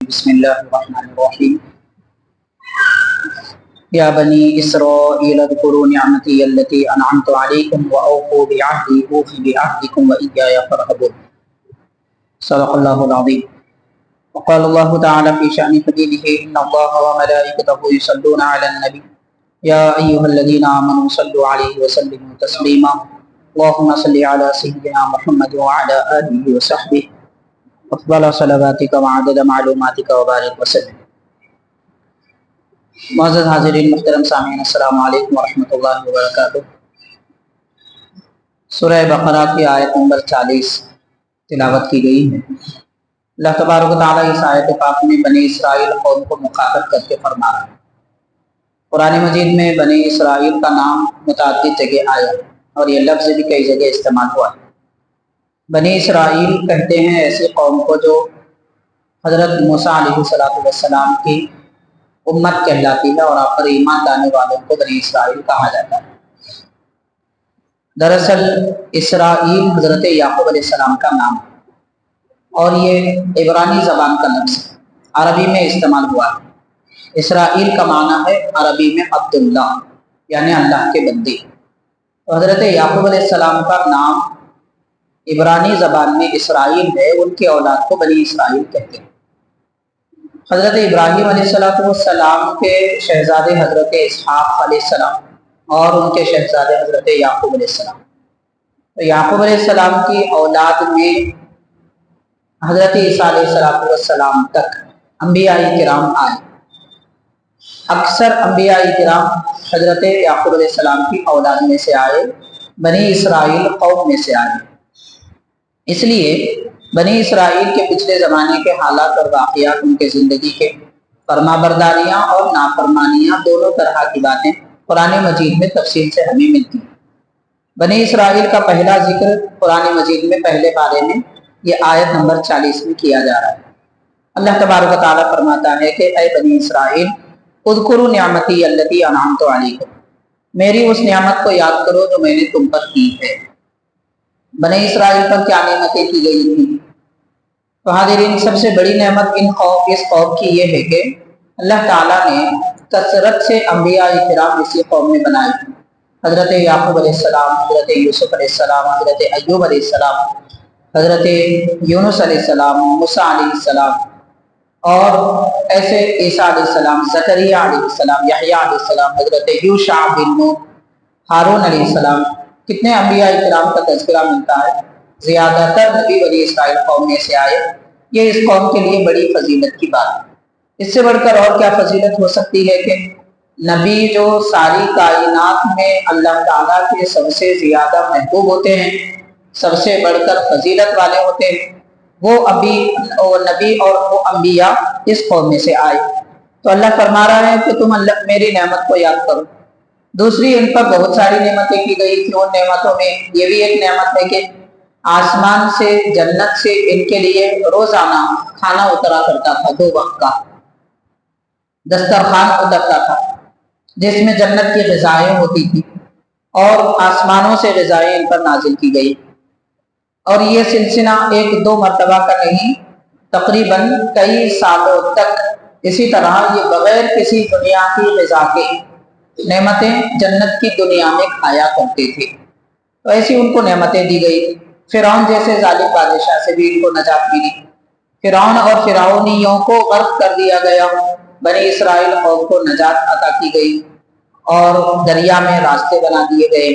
بسم اللہ الرحمن الرحیم یا بنی اسرائیل اذکروا نعمتی التی انعمت علیکم واوفوا بعہدی اوف بعہدکم وایای فارہبون۔ صدق اللہ العظیم۔ وقال اللہ تعالی فی شأن حبیبہ ان اللہ وملائکتہ یصلون علی النبی یا ایھا الذین آمنوا صلوا علیہ وسلموا تسلیما اللہم صل علی سیدنا محمد وعلی آلہ وصحبہ افضل صلواتک وعدد معلوماتک وبارک وسلم۔ معزز حاضرین محترم سامعین، السلام علیکم ورحمۃ اللہ وبرکاتہ۔ سورہ بقرہ کی آیت نمبر 40 تلاوت کی گئی ہے۔ اللہ تبارک و تعالیٰ اس آیت پاک میں بنی اسرائیل قوم کو مخاطب کر کے فرما رہا ہے۔ قرآن مجید میں بنی اسرائیل کا نام متعدد جگہ آیا اور یہ لفظ بھی کئی جگہ استعمال ہوا ہے۔ بنی اسرائیل کہتے ہیں ایسی قوم کو جو حضرت موسیٰ علیہ السلام کی امت کہلاتی ہے، اور آپ پر ایمان لانے والوں کو بنی اسرائیل کہا جاتا ہے۔ دراصل اسرائیل حضرت یعقوب علیہ السلام کا نام ہے اور یہ عبرانی زبان کا لفظ ہے، عربی میں استعمال ہوا ہے۔ اسرائیل کا معنی ہے عربی میں عبداللہ، یعنی اللہ کے بندے۔ تو حضرت یعقوب علیہ السلام کا نام عبرانی زبان میں اسرائیل ہے، ان کی اولاد کو بنی اسرائیل کہتے ہیں۔ حضرت ابراہیم علیہ السلام کے شہزادے حضرت اسحاق علیہ السلام اور ان کے شہزادے حضرت یعقوب علیہ السلام، تو یعقوب علیہ السلام کی اولاد میں حضرت عیسیٰ علیہ السلام تک انبیاء کرام آئے۔ اکثر انبیاء کرام حضرت یعقوب علیہ السلام کی اولاد میں سے آئے، بنی اسرائیل قوم میں سے آئے۔ اس لیے بنی اسرائیل کے پچھلے زمانے کے حالات اور واقعات، ان کے زندگی کے فرما برداریاں اور نافرمانیاں، دونوں طرح کی باتیں قرآن مجید میں تفصیل سے ہمیں ملتی ہیں۔ بنی اسرائیل کا پہلا ذکر قرآن مجید میں پہلے پارے میں یہ آیت نمبر 40 میں کیا جا رہا ہے۔ اللہ تبارک و تعالیٰ فرماتا ہے کہ اے بنی اسرائیل اذکروا نعمتی التی انعمت علیکم، میری اس نعمت کو یاد کرو جو میں نے تم پر کی ہے۔ بنی اسرائیل پر کیا نعمتیں کی گئی تھیں؟ تو حاضرین، سب سے بڑی نعمت اس قوم کی یہ ہے کہ اللہ تعالیٰ نے کثرت سے انبیاء کرام اسی قوم میں بنائے۔ حضرت یعقوب علیہ السلام، حضرت یوسف علیہ السلام، حضرت ایوب علیہ السلام، حضرت یونس علیہ السلام، موسیٰ علیہ السلام، اور ایسے عیسیٰ علیہ السلام، زکریہ علیہ السلام، یحییٰ علیہ السلام، حضرت یوشع بن نون، ہارون علیہ السلام، کتنے انبیاء کرام کا تذکرہ ملتا ہے۔ زیادہ تر نبی بنی اسرائیل قوم میں سے آئے۔ یہ اس قوم کے لیے بڑی فضیلت کی بات ہے۔ اس سے بڑھ کر اور کیا فضیلت ہو سکتی ہے کہ نبی جو ساری کائنات میں اللہ تعالیٰ کے سب سے زیادہ محبوب ہوتے ہیں، سب سے بڑھ کر فضیلت والے ہوتے ہیں، وہ نبی اور وہ انبیاء اس قوم میں سے آئے۔ تو اللہ فرما رہا ہے کہ تم میری نعمت کو یاد کرو۔ دوسری، ان پر بہت ساری نعمتیں کی گئی تھیں۔ ان نعمتوں میں یہ بھی ایک نعمت ہے کہ آسمان سے، جنت سے ان کے لیے روزانہ کھانا اترا کرتا تھا، 2 وقت کا دسترخوان اترتا تھا، جس میں جنت کی غذائیں ہوتی تھی اور آسمانوں سے غذائیں ان پر نازل کی گئی۔ اور یہ سلسلہ 1-2 مرتبہ کا نہیں، تقریباً کئی سالوں تک اسی طرح یہ بغیر کسی دنیا کی غذا کے نعمتیں جنت کی دنیا میں کھایا کرتے تھے۔ تو ایسی ان کو نعمتیں دی گئی۔ فرعون جیسے ظالم بادشاہ سے بھی ان کو نجات ملی۔ فرعون اور فرعونیوں کو غرق کر دیا گیا، بنی اسرائیل قوم کو نجات عطا کی گئی اور دریا میں راستے بنا دیے گئے۔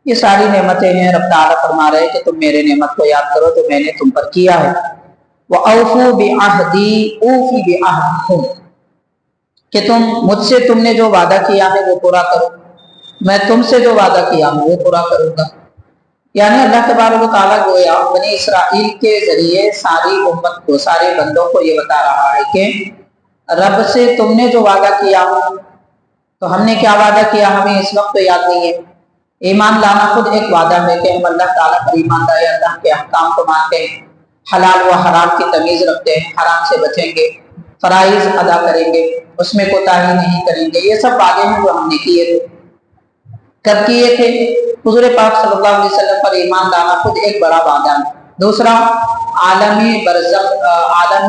یہ ساری نعمتیں ہیں۔ رب تعالیٰ فرما رہے کہ تم میرے نعمت کو یاد کرو جو میں نے تم پر کیا ہے۔ وَأَوْفُوا بِعَهْدِي أُوفِ بِعَهْدِكُمْ، کہ مجھ سے تم نے جو وعدہ کیا ہے وہ پورا کرو، میں تم سے جو وعدہ کیا ہوں وہ پورا کروں گا۔ یعنی اللہ تبارک و تعالیٰ گویا بنی اسرائیل کے ذریعے ساری امت کو، سارے بندوں کو یہ بتا رہا ہے کہ رب سے تم نے جو وعدہ کیا تو ہم نے کیا وعدہ کیا ہمیں اس وقت تو یاد نہیں ہے۔ ایمان لانا خود ایک وعدہ ہے کہ ہم اللہ تعالیٰ پر ایمان لائے، اللہ کے احکام کو مانتے ہیں، حلال و حرام کی تمیز رکھتے ہیں، حرام سے بچیں گے، فرائض ادا کریں گے، اس میں کوتاہی نہیں کریں گے۔ یہ سب وعدے ہیں جو ہم نے کیے تھے۔ کب کیے تھے؟ حضور پاک صلی اللہ علیہ وسلم پر ایمان لانا خود ایک بڑا وعدہ ہے۔ دوسرا، عالم برزخ، عالم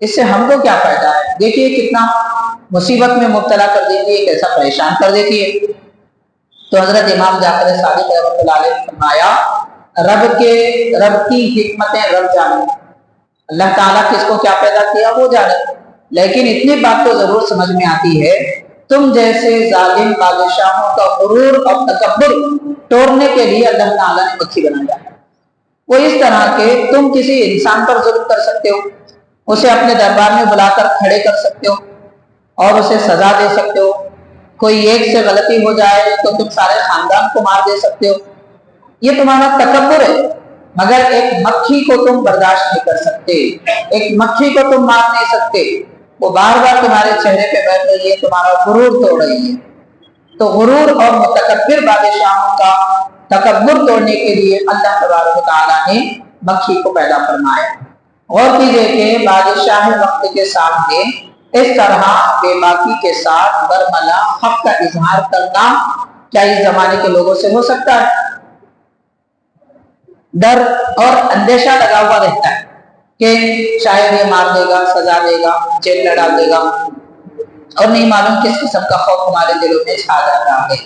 اس سے ہم کو کیا فائدہ ہے؟ دیکھیے کتنا مصیبت میں مبتلا کر دیتی ہے، کیسا پریشان کر دیتی ہے۔ تو حضرت امام جعفر صادق رحمۃ اللہ علیہ نے فرمایا رب کی حکمتیں رب جانے، اللہ تعالیٰ کس کو کیا پیدا کیا وہ جانے، لیکن اتنی بات تو ضرور سمجھ میں آتی ہے تم جیسے ظالم بادشاہوں کا غرور اور تکبر توڑنے کے لیے اللہ تعالیٰ نے مکھی بنایا ہے۔ وہ اس طرح کہ تم کسی انسان پر ظلم کر سکتے ہو، اسے اپنے دربار میں بلا کر کھڑے کر سکتے ہو اور اسے سزا دے سکتے ہو، کوئی ایک سے غلطی ہو جائے تو تم سارے خاندان کو مار دے سکتے ہو، یہ تمہارا تکبر ہے۔ مگر ایک مکھی کو تم برداشت نہیں کر سکتے، ایک مکھی کو تم مار نہیں سکتے، وہ بار بار تمہارے چہرے پہ بیٹھ رہی ہے، تمہارا غرور توڑ رہی ہے۔ تو غرور اور متکبر بادشاہوں کا تکبر توڑنے کے لیے اللہ تبارک و تعالیٰ نے مکھی کو پیدا فرمایا۔ غور کیجئے کہ بادشاہ وقت کے سامنے اس طرح بے باکی کے ساتھ برملا حق کا اظہار کرنا کیا اس زمانے کے لوگوں سے ہو سکتا ہے؟ ڈر اور اندیشہ لگا ہوا رہتا ہے کہ شاید یہ مار دے گا، سزا دے گا، جیل میں ڈال دے گا، اور نہیں معلوم کس قسم کا خوف ہمارے دلوں میں چھا جاتا ہے۔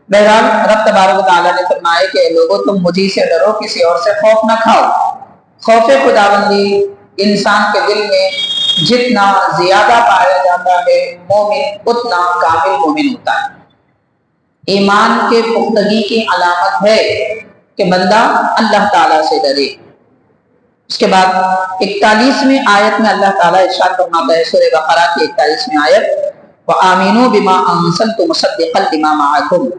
بہرحال رب تبارک و تعالیٰ نے فرمایا کہ لوگوں تم مجھے سے ڈرو، کسی اور سے خوف نہ کھاؤ۔ خوف خداوندی انسان کے دل میں جتنا زیادہ پایا جاتا ہے مومن اتنا کامل مومن ہوتا ہے۔ ایمان کے پختگی کی علامت ہے کہ بندہ اللہ تعالیٰ سے ڈرے۔ اس کے بعد 41ویں آیت میں اللہ تعالیٰ ارشاد فرماتا ہے، سورہ بقرہ کی 41ویں آیت، وَآمِنُوا بِمَا أَنزَلْتُ مُصَدِّقًا لِمَا مَعَكُمْ،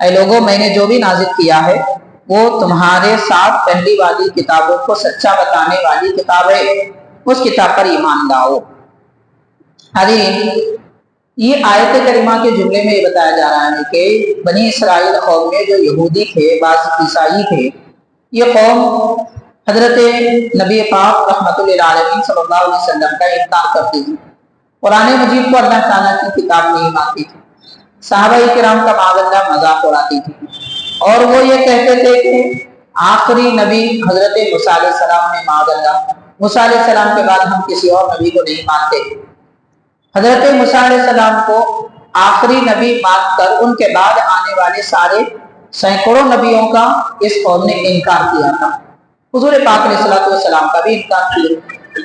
اے لوگوں میں نے جو بھی نازل کیا ہے وہ تمہارے ساتھ پہلی والی کتابوں کو سچا بتانے والی کتاب ہے، اس کتاب پر ایمان لاؤ۔ حاضرین، یہ آیت کریمہ کے جملے میں یہ بتایا جا رہا ہے کہ بنی اسرائیل قوم میں جو یہودی تھے، بعض عیسائی تھے، یہ قوم حضرت نبی پاک رحمت للعالمین صلی اللہ علیہ وسلم کا انکار کرتی تھی، قرآن مجید کو اللہ تعالیٰ کی کتاب نہیں مانتی تھی، صحابہ کرام کا معاذ اللہ مذاق اڑاتی تھی، اور وہ یہ کہتے تھے کہ آخری نبی حضرت موسیٰ علیہ السلام نے، معاذ اللہ موسیٰ علیہ السلام کے بعد ہم کسی اور نبی کو نہیں مانتے۔ حضرت موسیٰ علیہ السلام کو آخری نبی مان کر ان کے بعد آنے والے سارے سینکڑوں نبیوں کا اس قوم نے انکار کیا تھا، حضور پاک علیہ السلام کا بھی انکار کیا۔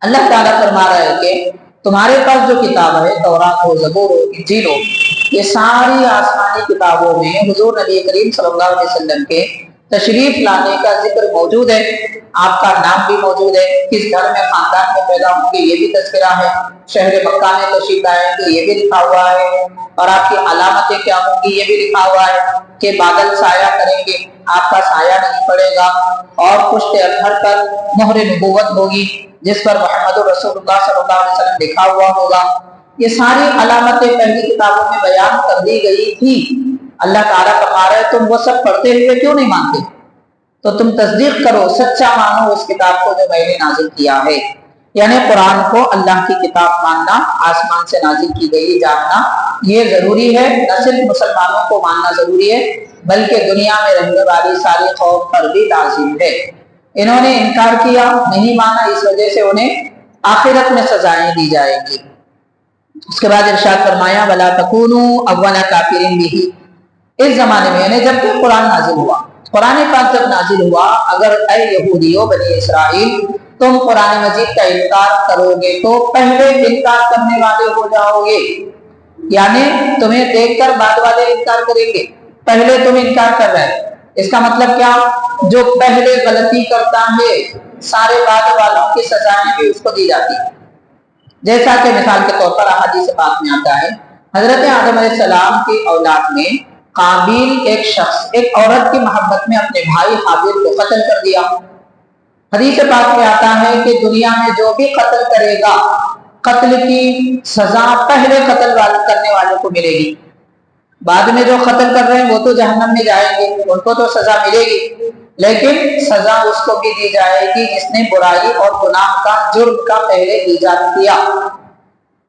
اللہ تعالیٰ فرما رہا ہے کہ تمہارے پاس جو کتاب ہے، تورات ہو، زبور ہو، انجیل ہو، یہ ساری آسمانی کتابوں میں حضور نبی کریم صلی اللہ علیہ وسلم کے تشریف لانے کا ذکر موجود ہے، آپ کا نام بھی موجود ہے، کس گھر میں خاندان میں پیدا ہوں گے یہ بھی تذکرہ ہے، شہر مکہ میں تشریف لائیں گے یہ بھی لکھا ہوا ہے، اور آپ کی علامتیں کیا ہوں گی یہ بھی لکھا ہوا ہے کہ بادل سایہ کریں گے، آپ کا سایہ نہیں پڑے گا، اور پشت اطہر پر مہر نبوت ہوگی جس پر محمد رسول اللہ صلی اللہ علیہ وسلم لکھا ہوا ہوگا۔ یہ ساری علامتیں پہلی کتابوں میں بیان کر دی گئی تھی۔ اللہ تعالیٰ فرما رہا ہے تم وہ سب پڑھتے ہوئے کیوں نہیں مانتے؟ تو تم تصدیق کرو، سچا مانو اس کتاب کو جو میں نے نازل کیا ہے، یعنی قرآن کو اللہ کی کتاب ماننا، آسمان سے نازل کی گئی جاننا یہ ضروری ہے، نہ صرف مسلمانوں کو ماننا ضروری ہے بلکہ دنیا میں رہنے والی ساری قوم پر بھی لازم ہے۔ انہوں نے انکار کیا، نہیں مانا، اس وجہ سے انہیں آخرت میں سزائیں دی جائیں گی۔ اس کے بعد ارشاد فرمایا وَلَا تَكُونُوا أَوَّلَ كَافِرٍ بِهِ، اس زمانے میں یعنی جب کہ قرآن نازل ہوا، قرآن پاک جب نازل ہوا، اگر اے یہودیو بنی اسرائیل تم قرآن مجید کا انکار کرو گے تو پہلے انکار کرنے والے ہو جاؤ گے، یعنی تمہیں دیکھ کر بعد والے انکار کریں گے، پہلے تم انکار کر رہے ہیں۔ اس کا مطلب کیا؟ جو پہلے غلطی کرتا ہے سارے بعد والوں کی سزائیں بھی اس کو دی جاتی ہیں، جیسا کہ مثال کے طور پر احادیث پاک میں آتا ہے حضرت آدم علیہ السلام کی اولاد میں قابیل ایک شخص ایک عورت کی محبت میں اپنے بھائی حابیل کو قتل کر دیا۔ حدیث پاک میں آتا ہے کہ دنیا میں جو بھی قتل کرے گا قتل کی سزا پہلے قتل کرنے والوں کو ملے گی، بعد میں جو قتل کر رہے ہیں وہ تو جہنم میں جائیں گے، ان کو تو سزا ملے گی، لیکن سزا اس کو بھی دی جائے گی جس نے برائی اور گناہ کا جرم کا پہلے ایجاد کیا۔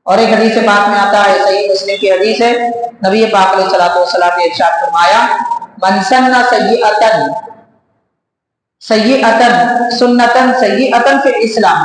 اور ایک حدیث پاک میں آتا ہے، صحیح مسلم کی حدیث ہے، نبی پاک علیہ الصلوۃ نے ارشاد فرمایا من سن سیئۃ سنۃ سیئۃ فی الاسلام،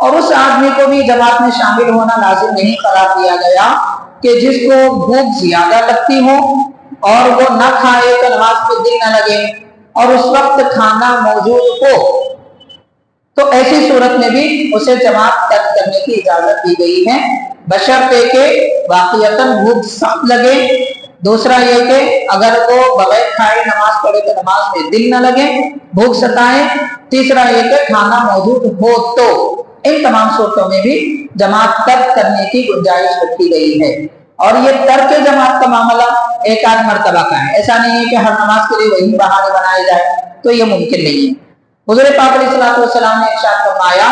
اور اس آدمی کو بھی جماعت میں شامل ہونا لازم نہیں قرار دیا گیا کہ جس کو بھوک زیادہ لگتی ہو اور وہ نہ کھائے تو نماز میں دل نہ لگے اور اس وقت کھانا موجود ہو، تو ایسی صورت میں بھی اسے جماعت ترک کرنے کی اجازت دی گئی ہے، بشرطے کہ واقعتاً بھوک سخت لگے، دوسرا یہ کہ اگر وہ بغیر کھائے نماز پڑھے تو نماز میں دل نہ لگے، بھوک ستائے، تیسرا یہ کہ کھانا موجود ہو تو ان تمام صورتوں میں بھی جماعت ترک کرنے کی گنجائش رکھی گئی ہے۔ اور یہ ترک جماعت کا معاملہ ایک آدھ مرتبہ کا ہے، ایسا نہیں ہے کہ ہر نماز کے لیے وہی بہانے بنائے جائے، تو یہ ممکن نہیں ہے۔ حضور پاک علیہ الصلوۃ والسلام نے ارشاد فرمایا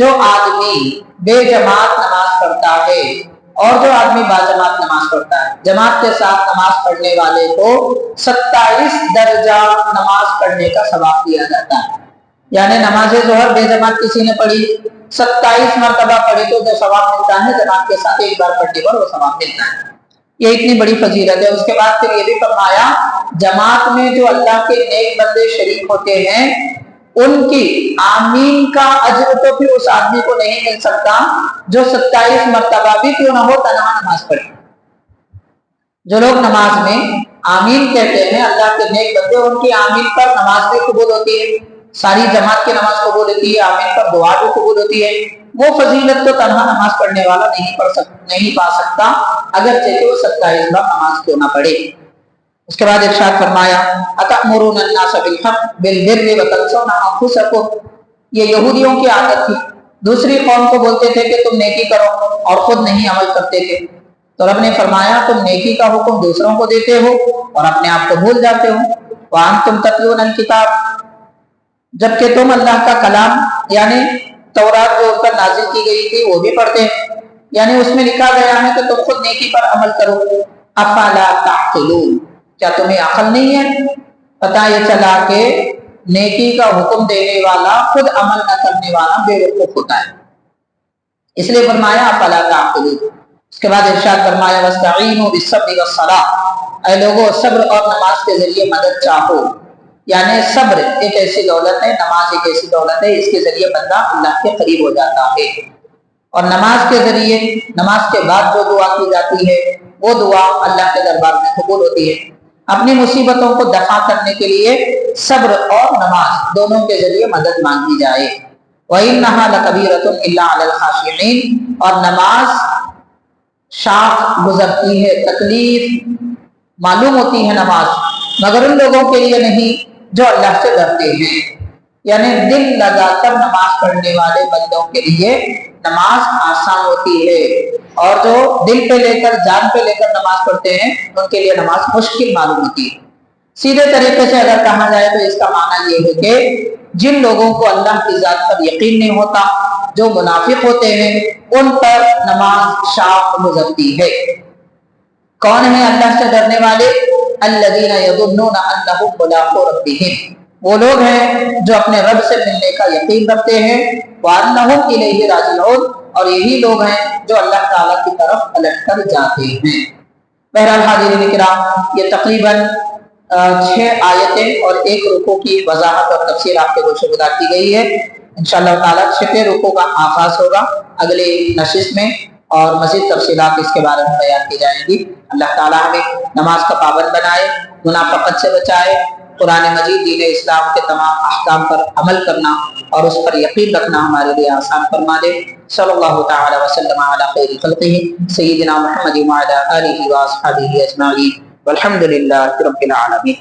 جو آدمی بے جماعت نماز پڑھتا ہے اور جو آدمی باجماعت نماز پڑھتا ہے، جماعت کے ساتھ نماز پڑھنے والے کو 27 درجہ نماز پڑھنے کا ثواب دیا جاتا ہے۔ یعنی نماز ظہر بے جماعت کسی نے پڑھی 27 مرتبہ پڑھی تو جو ثواب ملتا ہے جماعت کے ساتھ ایک بار پڑھنے پر وہ ثواب ملتا ہے۔ یہ اتنی بڑی فضیلت ہے۔ اس کے بعد پھر یہ بھی فرمایا جماعت میں جو اللہ کے نیک بندے شریک ہوتے ہیں ان کی آمین کا اجر تو پھر اس آدمی کو نہیں مل سکتا جو 27 مرتبہ بھی کیوں نہ ہو تنہا نماز پڑھے۔ جو لوگ نماز میں آمین کہتے ہیں اللہ کے نیک بندے، ان کی آمین پر نماز بھی قبول ہوتی ہے، ساری جماعت کی نماز قبول ہوتی ہے، آمین پر دعا بھی قبول ہوتی ہے۔ وہ فضیلت تو تنہا نماز پڑھنے والا نہیں پا سکتا اگرچہ کہ وہ 27 بار نماز کیوں نہ پڑھے۔ اس کے بعد ارشاد فرمایا اتأمرون الناس بالبر وتنسون انفسکم، یہ یہودیوں کی عادت تھی، دوسری قوم کو بولتے تھے کہ تم نیکی کرو اور خود نہیں عمل کرتے تھے، تو رب نے فرمایا تم نیکی کا حکم دوسروں کو دیتے ہو اور اپنے آپ کو بھول جاتے ہو۔ وانتم تتلون الکتاب، جبکہ تم اللہ کا کلام یعنی تورات جو ان پر نازل کی گئی تھی وہ بھی پڑھتے ہیں، یعنی اس میں لکھا گیا ہے کہ تم خود نیکی پر عمل کرو۔ افلا تعقلون، کیا تمہیں عقل نہیں ہے؟ پتہ یہ چلا کہ نیکی کا حکم دینے والا خود عمل نہ کرنے والا بے وقوف ہوتا ہے، اس لیے فرمایا افلا تعقلون۔ اس کے بعد ارشاد فرمایا واستعینوا بالصبر والصلاۃ، اے لوگوں صبر اور نماز کے ذریعے مدد چاہو، یعنی صبر ایک ایسی دولت ہے، نماز ایک ایسی دولت ہے، اس کے ذریعے بندہ اللہ کے قریب ہو جاتا ہے۔ اور نماز کے ذریعے نماز کے بعد جو دعا کی جاتی ہے وہ دعا اللہ کے دربار میں قبول ہوتی ہے۔ اپنی مصیبتوں کو دفع کرنے کے لیے صبر اور نماز دونوں کے ذریعے مدد مانگی جائے۔ وَإِنَّهَا لَكَبِيرَةٌ إِلَّا عَلَى الْخَاشِعِينَ، اور نماز شاق گزرتی ہے، تکلیف معلوم ہوتی ہے نماز، مگر ان لوگوں کے لیے نہیں جو اللہ سے ڈرتے ہیں، یعنی دل لگا کر نماز پڑھنے والے بندوں کے لیے نماز آسان ہوتی ہے، اور جو دل پہ لے کر جان پہ لے کر نماز پڑھتے ہیں ان کے لیے نماز مشکل معلوم ہوتی ہے۔ سیدھے طریقے سے اگر کہا جائے تو اس کا معنی یہ ہے کہ جن لوگوں کو اللہ کی ذات پر یقین نہیں ہوتا، جو منافق ہوتے ہیں، ان پر نماز شاق گزرتی ہے۔ کون ہیں اللہ سے ڈرنے والے؟ الذین یظنون انہم ملاقو ربہم، وہ لوگ ہیں جو اپنے رب سے ملنے کا یقین رکھتے ہیں، وانہم الیہ راجعون، اور یہی لوگ ہیں جو اللہ تعالیٰ کی طرف پلٹ کر جاتے ہیں۔ بہرحال حاضرین کرام، یہ تقریباً 6 آیتیں اور 1 رکوع کی وضاحت اور تفسیر آپ کے گوشے گزار کی گئی ہے۔ انشاءاللہ تعالیٰ 6 رکوع کا آغاز ہوگا اگلی نشست میں، اور مزید تفصیلات اس کے بارے میں بیان کی جائیں گی۔ اللہ تعالیٰ ہمیں نماز کا پابند بنائے، منافقت سے بچائے، قرآن مجید دین اسلام کے تمام احکام پر عمل کرنا اور اس پر یقین رکھنا ہمارے لیے آسان فرما دے۔ صلی اللہ تعالی وسلم علی خیر خلقہ سیدنا محمد وعلی آلہ واصحابہ اجمعین والحمد للہ رب العالمین۔